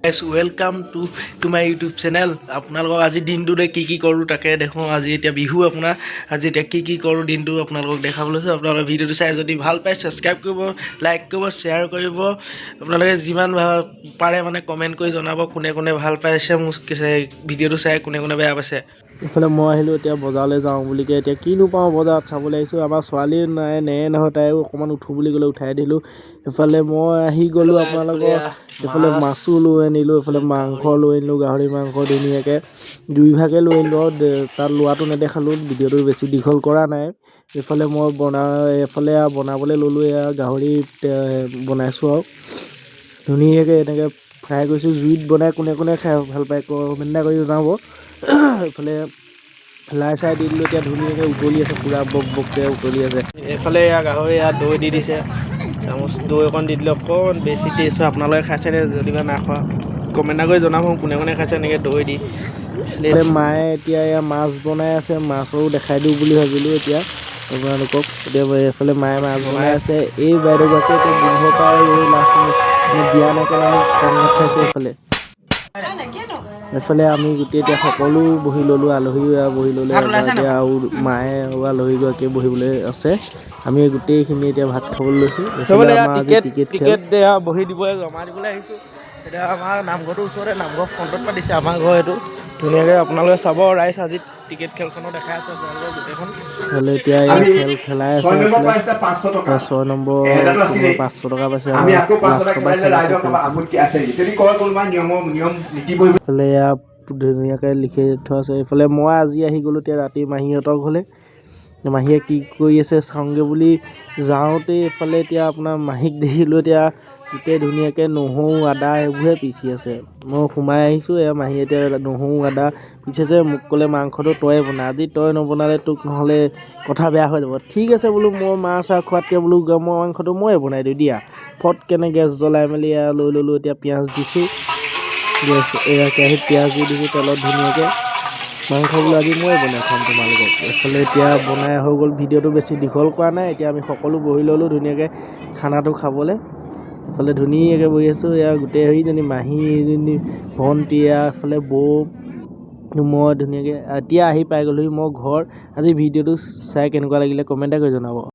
Guys, welcome to my YouTube channel. আপোনালোকক আজি দিনটোতে কি কৰোঁ তাকে দেখো। আজি এতিয়া বিহু আপোনাৰ আজি এতিয়া কি কৰোঁ দিনটো আপোনালোকক দেখাবলৈ আছে। আপোনালোকে ভিডিঅ'টো চাই যদি ভাল পায় সাবস্ক্ৰাইব কৰিব, লাইক কৰিব, শ্বেয়াৰ কৰিব। আপোনালোকে যিমান পাৰে মানে কমেণ্ট কৰি জনাব কোনে ভাল পাইছে মোৰ ভিডিঅ'টো চাই, কোনে বেয়া পাইছে। ইফালে মই আহিলোঁ এতিয়া বজাৰলৈ যাওঁ বুলিকে এতিয়া কিনো পাওঁ বজাৰত চাবলৈ আহিছোঁ। আমাৰ ছোৱালী নাই নহয়, তাইও অকণমান উঠো বুলি ক'লে উঠাই দিলোঁ। ইফালে মই আহি গ'লোঁ আপোনালোকৰ এইফালে মাছো লৈ আনিলোঁ, এইফালে মাংস লৈ আনিলোঁ, গাহৰি মাংস ধুনীয়াকৈ দুইভাগে লৈ আনিলোঁ। তাত লোৱাটো নেদেখালোঁ, ভিডিঅ'টো বেছি দীঘল কৰা নাই। এইফালে মই এইফালে বনাবলৈ ল'লোঁ। এয়া গাহৰি বনাইছোঁ আৰু ধুনীয়াকৈ এনেকৈ ফ্ৰাই কৰিছোঁ। জুইত বনাই কোনে খাই ভাল পায় কমেণ্ট এটা কৰি জনাব। এইফালে লাই চাই দি দিলোঁ, এতিয়া ধুনীয়াকৈ উতলি আছে, পূৰা বককৈ উতলি আছে। এইফালে গাহৰি দৈ দি দিছে, চামুচ দৈ অকণ দি দিলে অকণ বেছি টেষ্ট হয়। আপোনালোকে খাইছেনে? যদিবা নাই খোৱা কমেণ্ট কৰি জনাব কোনে খাইছে এনেকৈ দৈ দি। মায়ে এতিয়া মাছ বনাই আছে, মাছো দেখাই দিওঁ বুলি ভাবিলোঁ এতিয়া আপোনালোকক। এতিয়া এইফালে মায়ে মাছ বনাই আছে। এই বাইদেউগৰাকীয়ে এতিয়া গোন্ধ পাই দিয়া নাই কাৰণে মোক খং চাইছে। এইফালে আমি গোটেই এতিয়া সকলো বহি ল'লোঁ, আলহীও বহি ল'লে এতিয়া আৰু মায়ে আৰু আলহীগৰাকীয়ে বহিবলৈ আছে। আমি গোটেইখিনি এতিয়া ভাত খাবলৈ লৈছোঁ। এইফালে আমাৰ টিকেট বহি দিবলৈ জমা দিবলৈ আহিছোঁ। এতিয়া আমাৰ নামঘৰটোৰ ওচৰতে, নামঘৰ ফ্ৰণ্টত পাতিছে আমাৰ ঘৰ এইটো ধুনীয়াকৈ। আপোনালোকে চাব ৰাইজ আজি ক্ৰিকেট খেলখনো দেখাই আছে আপোনালোকৰ গোটেইখন। হ'লে এতিয়া খেল খেলাই আছে। 6 নম্বৰ 500 টকা পাইছে। লাষ্টৰ পৰা খেল আছে। এইফালে এয়া ধুনীয়াকৈ লিখি থোৱা আছে। এইফালে মই আজি আহি গ'লোঁ এতিয়া ৰাতি মাহীহঁতৰ ঘৰলৈ। মাহীয়ে কি কৰি আছে চাওঁগৈ বুলি যাওঁতে এইফালে এতিয়া আপোনাৰ মাহীক দেখিলোঁ। এতিয়া গোটেই ধুনীয়াকৈ নহৰু আদা এইবোৰহে পিচি আছে। মই সোমাই আহিছোঁ, এয়া মাহীয়ে এতিয়া নহৰু আদা পিচিছে। মোক ক'লে মাংসটো তয়ে বনা, আজি তই নবনালে তোক নহ'লে কথা বেয়া হৈ যাব। ঠিক আছে বোলো, মই মাছ খোৱাতকৈ বোলো মই মাংসটো ময়ে বনাই দিওঁ দিয়া। ফটকেনে গেছ জ্বলাই মেলি লৈ ল'লোঁ। এতিয়া পিঁয়াজ দিছোঁ, এয়া কেৰাহীত পিঁয়াজ দি দিছোঁ তেলত ধুনীয়াকৈ। মাংস বোলো আজি ময়ে বনাই খুৱাম তোমালোকক। এইফালে এতিয়া বনাই হৈ গ'ল, ভিডিঅ'টো বেছি দীঘল কৰা নাই। এতিয়া আমি সকলো বহি ল'লোঁ ধুনীয়াকৈ খানাটো খাবলৈ। এইফালে ধুনীয়াকৈ বহি আছোঁ। এয়া গোটেই হেৰিজনী মাহী এইজনী ভণ্টি, এইফালে বৌ, মই ধুনীয়াকৈ এতিয়া আহি পাই গ'লোহি মই ঘৰ। আজি ভিডিঅ'টো চাই কেনেকুৱা লাগিলে কমেণ্ট কৰি জনাব।